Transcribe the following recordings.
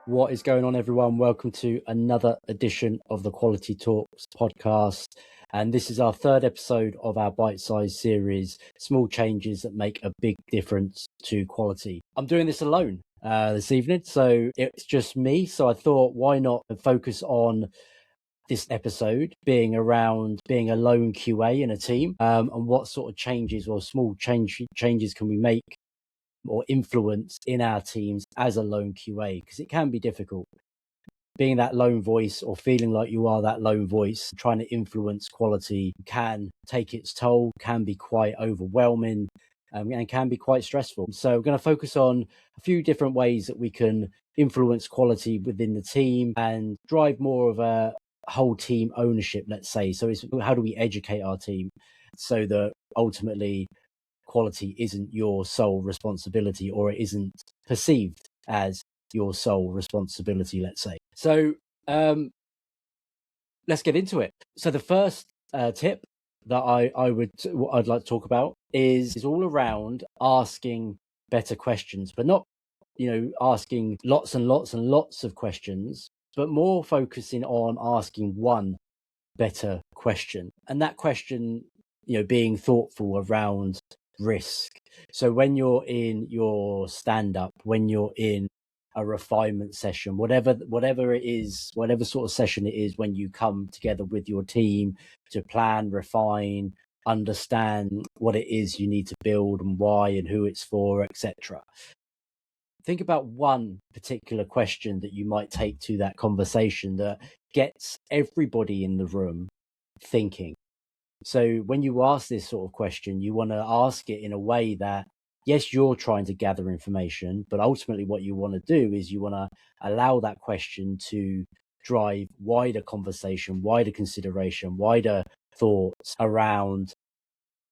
What is going on, everyone? Welcome to another edition of the Quality Talks podcast. And this is our third episode of our bite-sized series, Small Changes That Make a Big Difference to Quality. I'm doing this alone this evening, so it's just me. So I thought, why not focus on this episode being around being a lone QA in a team, and what sort of changes or small changes can we make or influence in our teams as a lone QA, because it can be difficult being that lone voice or feeling like you are that lone voice. Trying to influence quality can take its toll, can be quite overwhelming, and can be quite stressful. So we're going to focus on a few different ways that we can influence quality within the team and drive more of a whole team ownership, let's say. So it's how do we educate our team so that ultimately quality isn't your sole responsibility, or it isn't perceived as your sole responsibility, let's say. So let's get into it. So the first tip that I'd like to talk about is all around asking better questions, but not asking lots and lots and lots of questions, but more focusing on asking one better question, and that question being thoughtful around risk. So when you're in your stand-up, when you're in a refinement session, whatever it is, whatever sort of session it is, when you come together with your team to plan, refine, understand what it is you need to build and why and who it's for, etc. Think about one particular question that you might take to that conversation that gets everybody in the room thinking. So when you ask this sort of question, you want to ask it in a way that, yes, you're trying to gather information, but ultimately what you want to do is you want to allow that question to drive wider conversation, wider consideration, wider thoughts around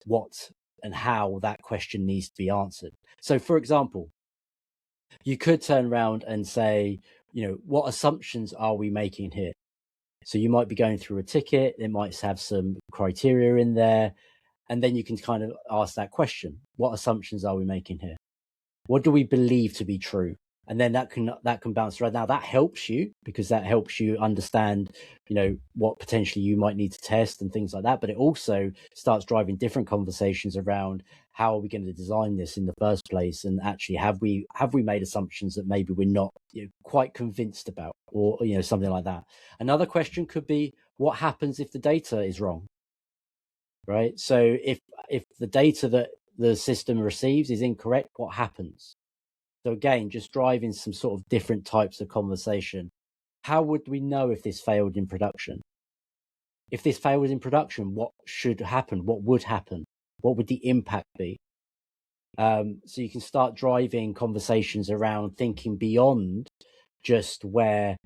what and how that question needs to be answered. So, for example, you could turn around and say, what assumptions are we making here? So you might be going through a ticket, it might have some criteria in there, and then you can kind of ask that question. What assumptions are we making here? What do we believe to be true? And then that can bounce around. Now that helps you, because that helps you understand, what potentially you might need to test and things like that. But it also starts driving different conversations around how are we going to design this in the first place, and actually have we made assumptions that maybe we're not quite convinced about, or something like that. Another question could be, what happens if the data is wrong? Right? So if the data that the system receives is incorrect, what happens? So again, just driving some sort of different types of conversation. How would we know if this failed in production? If this failed in production, what should happen? What would happen? What would the impact be? So you can start driving conversations around thinking beyond just where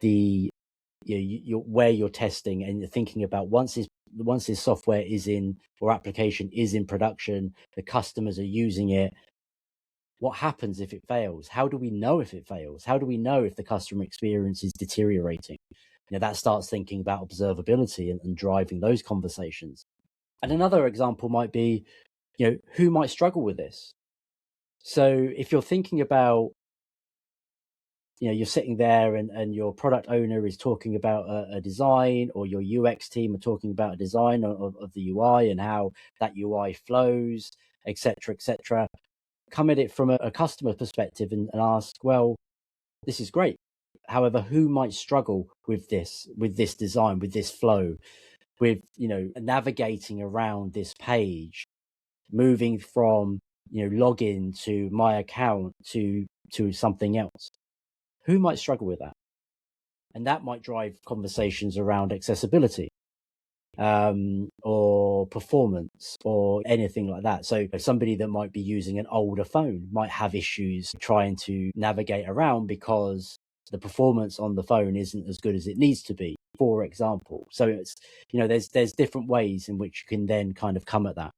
where you're testing, and you're thinking about once this software is in, or application is in production, the customers are using it. What happens if it fails? How do we know if it fails? How do we know if the customer experience is deteriorating? That starts thinking about observability and driving those conversations. And another example might be, who might struggle with this? So if you're thinking about, you're sitting there and your product owner is talking about a design, or your UX team are talking about a design of the UI and how that UI flows, etc. Come at it from a customer perspective and ask, well, this is great. However, who might struggle with this design, with this flow, with, navigating around this page, moving from, login to my account to something else? Who might struggle with that? And that might drive conversations around accessibility, or performance, or anything like that. So somebody that might be using an older phone might have issues trying to navigate around because the performance on the phone isn't as good as it needs to be, for example. So it's, there's different ways in which you can then kind of come at that.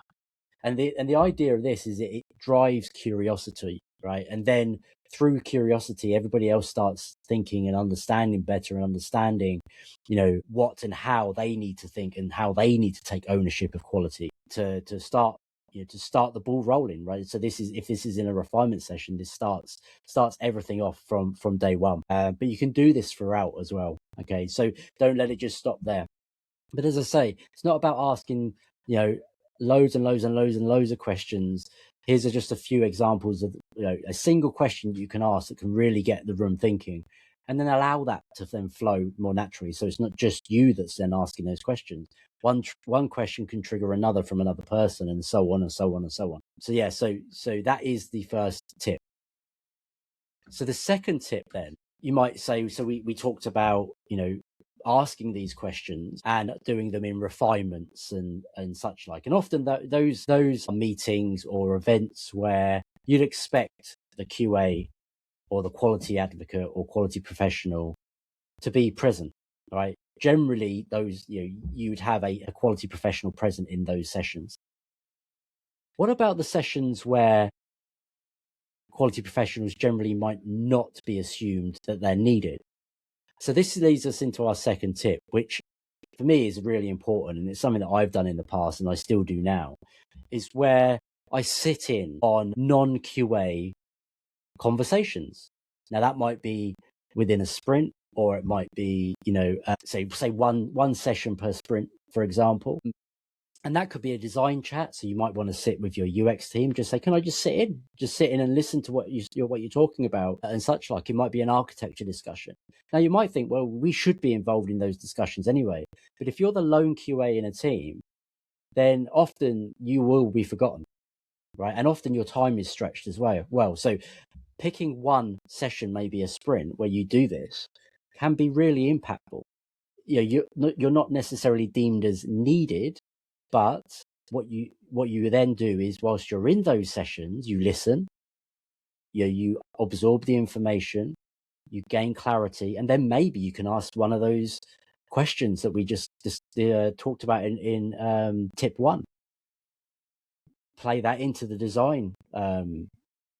And the idea of this is it drives curiosity, right? And then through curiosity, everybody else starts thinking and understanding better, and understanding, what and how they need to think and how they need to take ownership of quality to start, to start the ball rolling, right? So if this is in a refinement session, this starts everything off from day one. But you can do this throughout as well. Okay, so don't let it just stop there. But as I say, it's not about asking, loads and loads and loads and loads of questions. Here's just a few examples of, a single question you can ask that can really get the room thinking, and then allow that to then flow more naturally. So it's not just you that's then asking those questions. One question can trigger another from another person, and so on and so on and so on. So yeah, so that is the first tip. So the second tip, then, you might say, so we talked about, asking these questions and doing them in refinements and such like. And often those are meetings or events where you'd expect the QA or the quality advocate or quality professional to be present, right? Generally, those, you would have a quality professional present in those sessions. What about the sessions where quality professionals generally might not be assumed that they're needed? So this leads us into our second tip, which for me is really important, and it's something that I've done in the past and I still do now, is where I sit in on non-QA conversations. Now that might be within a sprint, or it might be, say one session per sprint, for example. And that could be a design chat. So you might want to sit with your UX team, just say, can I just sit in and listen to what you're talking about and such like. It might be an architecture discussion. Now you might think, well, we should be involved in those discussions anyway. But if you're the lone QA in a team, then often you will be forgotten, right? And often your time is stretched as well. So picking one session, maybe a sprint, where you do this can be really impactful. You're not necessarily deemed as needed, but what you then do is, whilst you're in those sessions, you listen, you absorb the information, you gain clarity, and then maybe you can ask one of those questions that we just talked about in tip 1. Play that into the design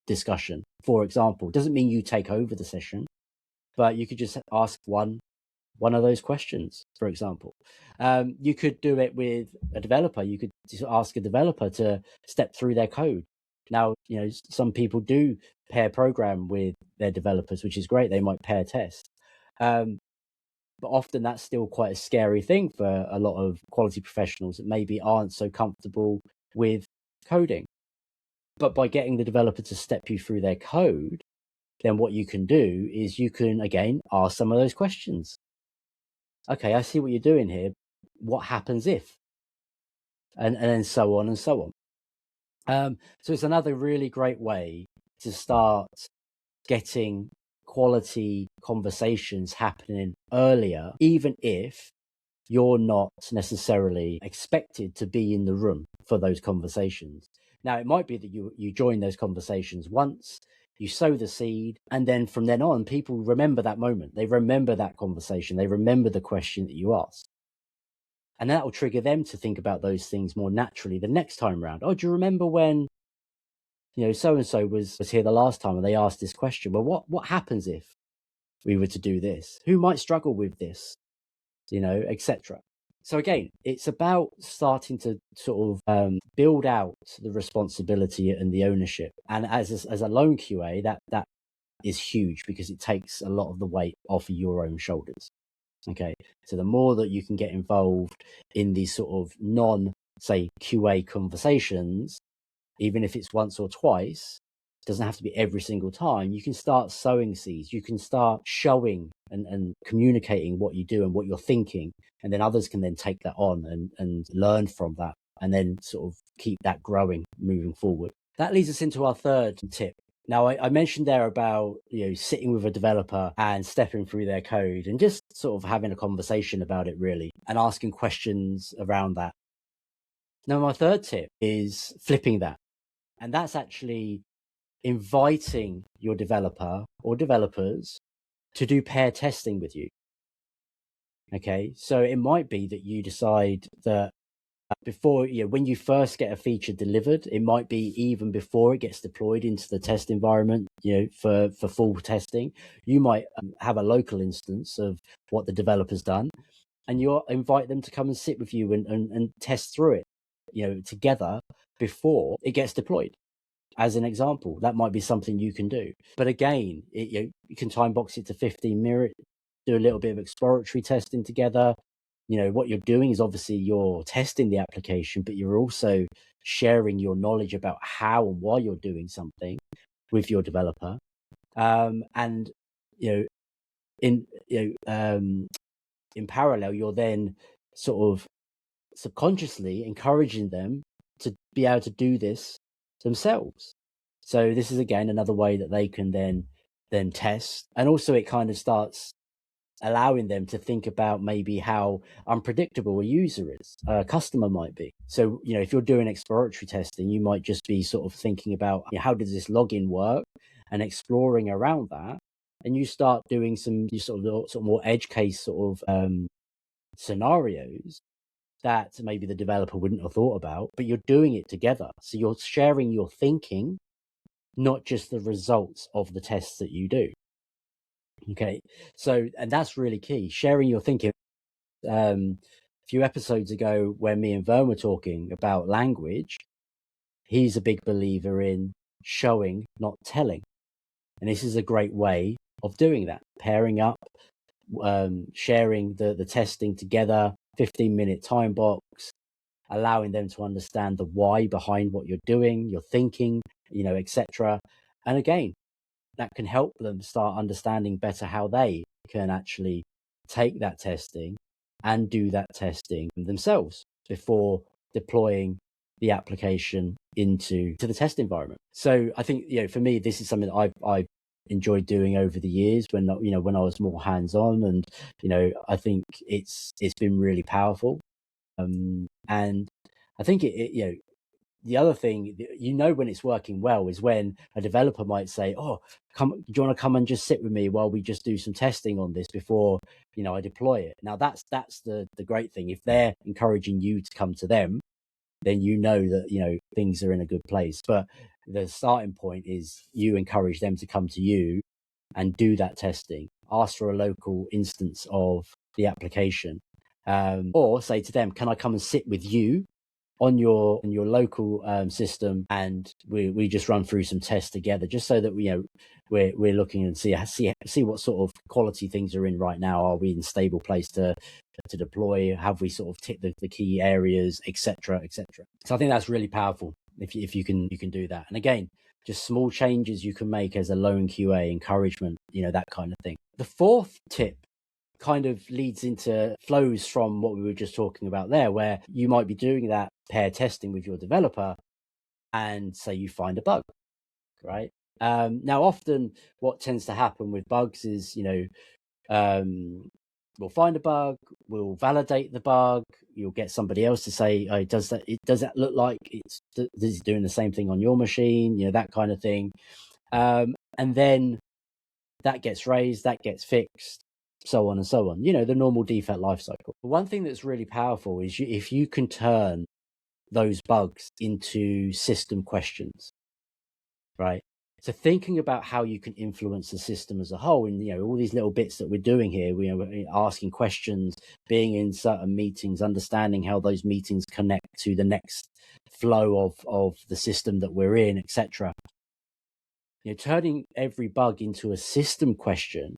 discussion, for example. Doesn't mean you take over the session, but you could just ask one of those questions, for example. You could do it with a developer. You could just ask a developer to step through their code. Now, some people do pair program with their developers, which is great. They might pair test. But often that's still quite a scary thing for a lot of quality professionals that maybe aren't so comfortable with coding. But by getting the developer to step you through their code, then what you can do is you can, again, ask some of those questions. Okay, I see what you're doing here. What happens if? And then so on and so on. So it's another really great way to start getting quality conversations happening earlier, even if you're not necessarily expected to be in the room for those conversations. Now, it might be that you join those conversations once, you sow the seed, and then from then on, people remember that moment. They remember that conversation. They remember the question that you asked. And that will trigger them to think about those things more naturally the next time around. Oh, do you remember when, so-and-so was here the last time and they asked this question? Well, what happens if we were to do this? Who might struggle with this? Etc. So again, it's about starting to sort of build out the responsibility and the ownership. And as a lone QA, that is huge because it takes a lot of the weight off of your own shoulders. Okay, so the more that you can get involved in these sort of say QA conversations, even if it's once or twice, doesn't have to be every single time. You can start sowing seeds. You can start showing and communicating what you do and what you're thinking. And then others can then take that on and learn from that and then sort of keep that growing moving forward. That leads us into our third tip. Now, I mentioned there about, sitting with a developer and stepping through their code and just sort of having a conversation about it, really, and asking questions around that. Now, my third tip is flipping that. And that's actually inviting your developer or developers to do pair testing with you. Okay, so it might be that you decide that before, when you first get a feature delivered, it might be even before it gets deployed into the test environment, for full testing, you might have a local instance of what the developer's done, and you'll invite them to come and sit with you and test through it, together before it gets deployed. As an example, that might be something you can do. But again, you can time box it to 15 minutes, do a little bit of exploratory testing together. What you're doing is obviously you're testing the application, but you're also sharing your knowledge about how and why you're doing something with your developer. And in parallel, you're then sort of subconsciously encouraging them to be able to do this themselves. So this is again another way that they can then test, and also it kind of starts allowing them to think about maybe how unpredictable a user is, a customer might be. So if you're doing exploratory testing, you might just be sort of thinking about how does this login work, and exploring around that, and you start doing some sort of more edge case sort of scenarios that maybe the developer wouldn't have thought about, but you're doing it together. So you're sharing your thinking, not just the results of the tests that you do. Okay. So, and that's really key, sharing your thinking. A few episodes ago, when me and Vern were talking about language, he's a big believer in showing, not telling. And this is a great way of doing that, pairing up, sharing the testing together, 15-minute time box, allowing them to understand the why behind what you're doing, your thinking, etc. And again, that can help them start understanding better how they can actually take that testing and do that testing themselves before deploying the application into the test environment. So I think, for me, this is something that I've enjoyed doing over the years when I was more hands-on, and I think it's been really powerful. And I think the other thing, when it's working well is when a developer might say, "Oh, do you want to come and just sit with me while we just do some testing on this before I deploy it?" Now that's the great thing. If they're encouraging you to come to them, then that things are in a good place. But the starting point is you encourage them to come to you and do that testing. Ask for a local instance of the application, or say to them, "Can I come and sit with you on your local system, and we just run through some tests together, just so that we're looking and see what sort of quality things are in right now. Are we in a stable place to deploy? Have we sort of ticked the key areas, etc., etc." So I think that's really powerful if you can do that. And again, just small changes you can make as a lone QA, encouragement, that kind of thing. The fourth tip kind of flows from what we were just talking about there, where you might be doing that pair testing with your developer, and say you find a bug, right? Now, often what tends to happen with bugs is, we'll find a bug, we'll validate the bug, you'll get somebody else to say, "Oh, does that look like this is doing the same thing on your machine?" That kind of thing. And then that gets raised, that gets fixed, so on and so on. The normal defect lifecycle. One thing that's really powerful is if you can turn those bugs into system questions, right? So thinking about how you can influence the system as a whole, and all these little bits that we're doing here, we're asking questions, being in certain meetings, understanding how those meetings connect to the next flow of the system that we're in, etc. Turning every bug into a system question,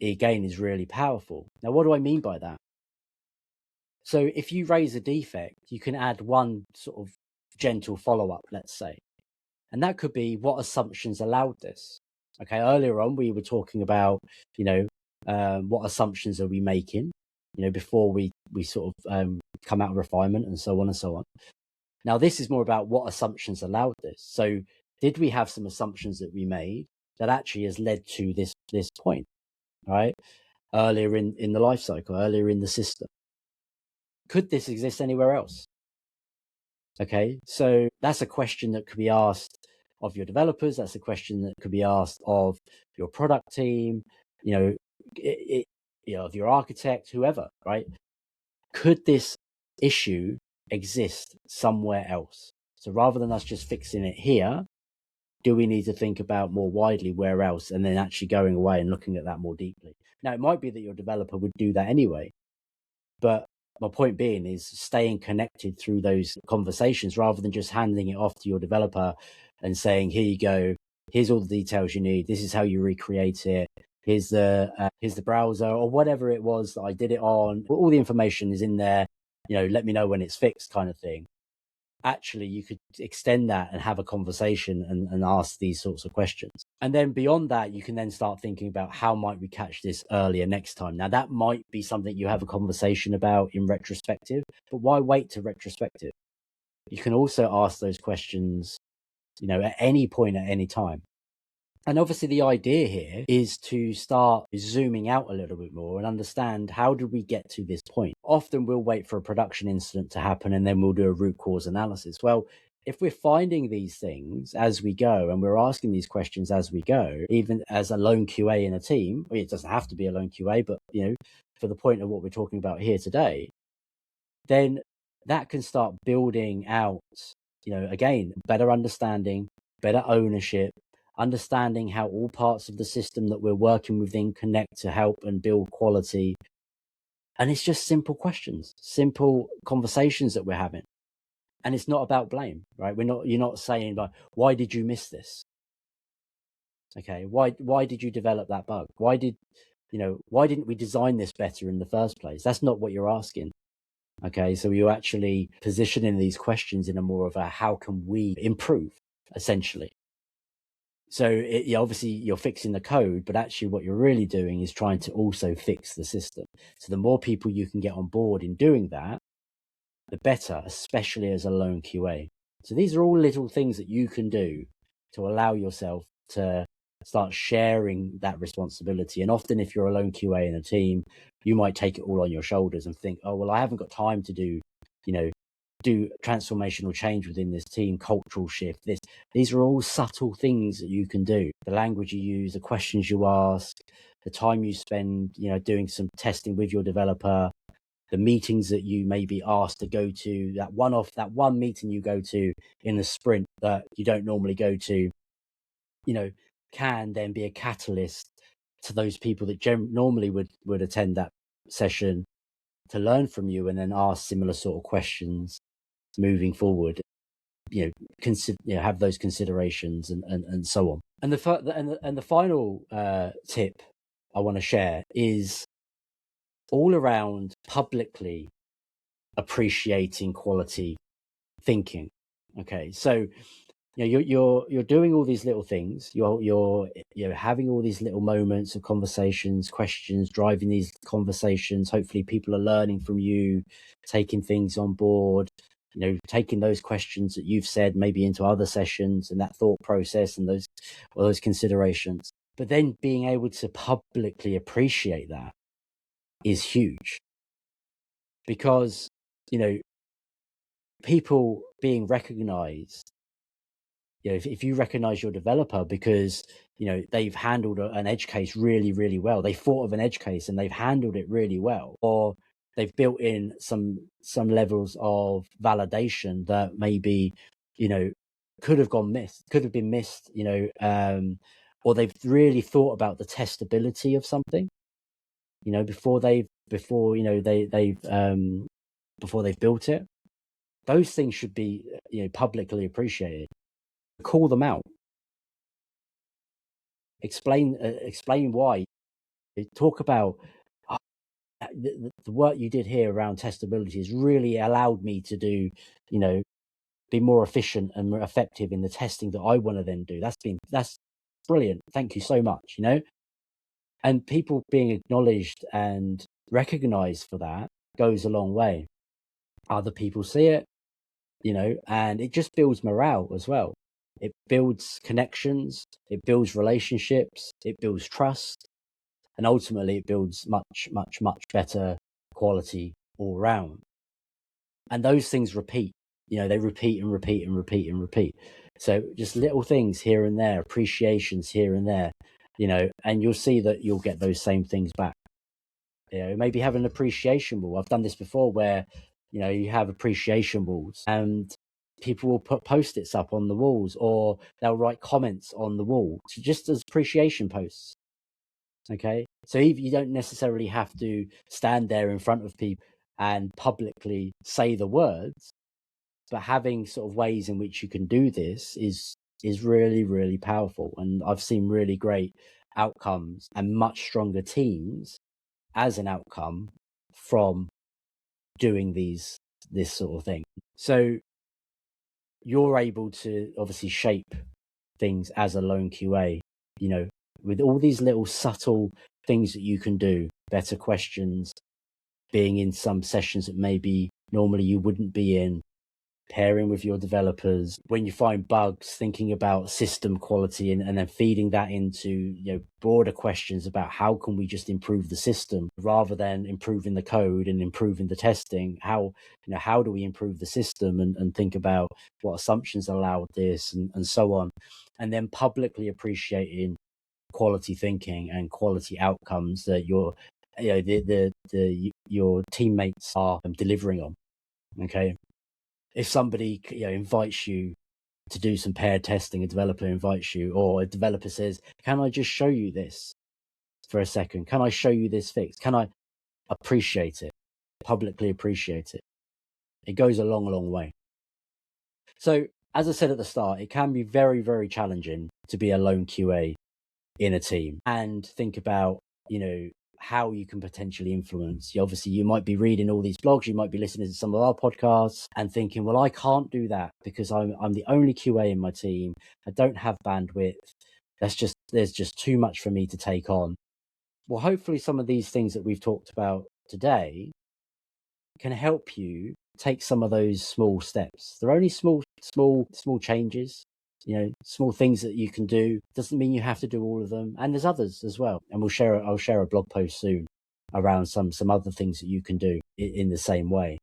again, is really powerful. Now, what do I mean by that? So if you raise a defect, you can add one sort of gentle follow-up, let's say. And that could be, what assumptions allowed this? Okay, earlier on, we were talking about, what assumptions are we making, before we sort of come out of refinement, and so on and so on. Now, this is more about what assumptions allowed this. So did we have some assumptions that we made that actually has led to this point, right? Earlier in the life cycle, earlier in the system. Could this exist anywhere else? Okay, so that's a question that could be asked of your developers. That's a question that could be asked of your product team, of your architect, whoever, right? Could this issue exist somewhere else? So rather than us just fixing it here, do we need to think about more widely where else, and then actually going away and looking at that more deeply? Now, it might be that your developer would do that anyway, but my point being is staying connected through those conversations rather than just handing it off to your developer and saying, here you go, here's all the details you need, this is how you recreate it, here's the browser or whatever it was that I did it on, all the information is in there, let me know when it's fixed, kind of thing. Actually, you could extend that and have a conversation and ask these sorts of questions. And then beyond that, you can then start thinking about how might we catch this earlier next time. Now, that might be something you have a conversation about in retrospective, but why wait to retrospective? You can also ask those questions, at any point at any time. And obviously the idea here is to start zooming out a little bit more and understand, how did we get to this point? Often we'll wait for a production incident to happen and then we'll do a root cause analysis. Well, if we're finding these things as we go and we're asking these questions as we go, even as a lone QA in a team, it doesn't have to be a lone QA, but for the point of what we're talking about here today, then that can start building out, again, better understanding, better ownership, understanding how all parts of the system that we're working within connect to help and build quality. And it's just simple questions, simple conversations that we're having. And it's not about blame, right? You're not saying, like, why did you miss this? Okay, why did you develop that bug? Why didn't we design this better in the first place? That's not what you're asking. Okay, so you're actually positioning these questions in a more of a, how can we improve, essentially. So obviously you're fixing the code, but actually what you're really doing is trying to also fix the system. So the more people you can get on board in doing that, the better, especially as a lone QA. So these are all little things that you can do to allow yourself to start sharing that responsibility. And often if you're a lone QA in a team, you might take it all on your shoulders and think, oh, well, I haven't got time to do transformational change within this team, cultural shift. These are all subtle things that you can do. The language you use, the questions you ask, the time you spend, doing some testing with your developer, the meetings that you may be asked to go to, that one meeting you go to in the sprint that you don't normally go to, can then be a catalyst to those people that normally would attend that session to learn from you and then ask similar sort of questions moving forward, have those considerations and so on. And the final tip I want to share is all around publicly appreciating quality thinking. Okay, so you're doing all these little things. You're having all these little moments of conversations, questions, driving these conversations. Hopefully, people are learning from you, taking things on board. Taking those questions that you've said maybe into other sessions and that thought process and those considerations. But then being able to publicly appreciate that is huge, because people being recognized. If you recognize your developer because they've handled an edge case really, really well, they thought of an edge case and they've handled it really well, or they've built in some levels of validation that maybe could have been missed, or they've really thought about the testability of something, before they've built it. Those things should be publicly appreciated. Call them out. Explain why. Talk about the work you did here around testability has really allowed me to do, be more efficient and more effective in the testing that I want to then do. That's brilliant. Thank you so much. And people being acknowledged and recognized for that goes a long way. Other people see it, and it just builds morale as well. It builds connections, it builds relationships, it builds trust, and ultimately it builds much, much, much better quality all round. And those things repeat, they repeat and repeat and repeat and repeat. So just little things here and there, appreciations here and there, and you'll see that you'll get those same things back. Maybe have an appreciation wall. I've done this before where, you have appreciation walls and people will put post-its up on the walls, or they'll write comments on the wall, just as appreciation posts. Okay, so you don't necessarily have to stand there in front of people and publicly say the words, but having sort of ways in which you can do this is really, really powerful. And I've seen really great outcomes and much stronger teams as an outcome from doing this sort of thing. So you're able to obviously shape things as a lone QA, with all these little subtle things that you can do, better questions, being in some sessions that maybe normally you wouldn't be in, pairing with your developers, when you find bugs, thinking about system quality and then feeding that into broader questions about how can we just improve the system rather than improving the code and improving the testing. How do we improve the system and think about what assumptions allow this and so on, and then publicly appreciating quality thinking and quality outcomes that your teammates are delivering on. Okay, if somebody invites you to do some paired testing, a developer invites you, or a developer says, can I just show you this for a second? Can I show you this fix? Can I appreciate it, publicly appreciate it? It goes a long, long way. So as I said at the start, it can be very, very challenging to be a lone QA in a team and think about, how you can potentially influence. Obviously, you might be reading all these blogs, you might be listening to some of our podcasts and thinking, well, I can't do that because I'm the only QA in my team. I don't have bandwidth. There's just too much for me to take on. Well, hopefully some of these things that we've talked about today can help you take some of those small steps. They're only small changes, small things that you can do. Doesn't mean you have to do all of them. And there's others as well. And I'll share a blog post soon around some other things that you can do in the same way.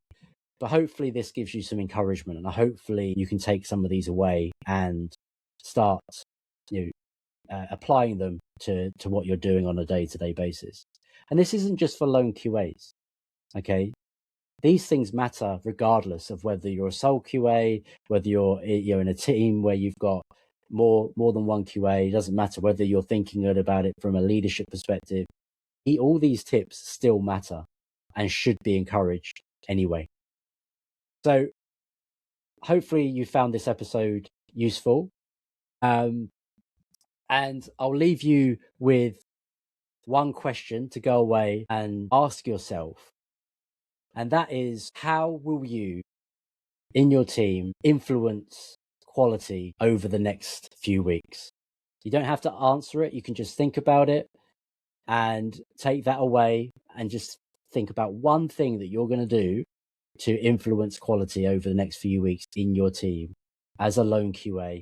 But hopefully this gives you some encouragement, and hopefully you can take some of these away and start, applying them to what you're doing on a day-to-day basis. And this isn't just for lone QAs. Okay. These things matter regardless of whether you're a sole QA, whether you're in a team where you've got more than one QA. It doesn't matter whether you're thinking about it from a leadership perspective. All these tips still matter and should be encouraged anyway. So hopefully you found this episode useful. And I'll leave you with one question to go away and ask yourself. And that is, how will you in your team influence quality over the next few weeks? You don't have to answer it. You can just think about it and take that away and just think about one thing that you're going to do to influence quality over the next few weeks in your team as a lone QA.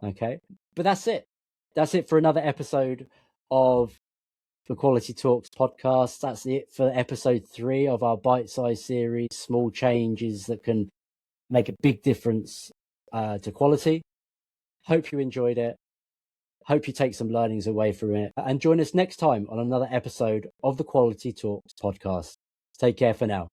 Okay. But that's it. That's it for another episode of the Quality Talks podcast. That's it for episode 3 of our bite-sized series, small changes that can make a big difference to quality. Hope you enjoyed it. Hope you take some learnings away from it. And join us next time on another episode of the Quality Talks podcast. Take care for now.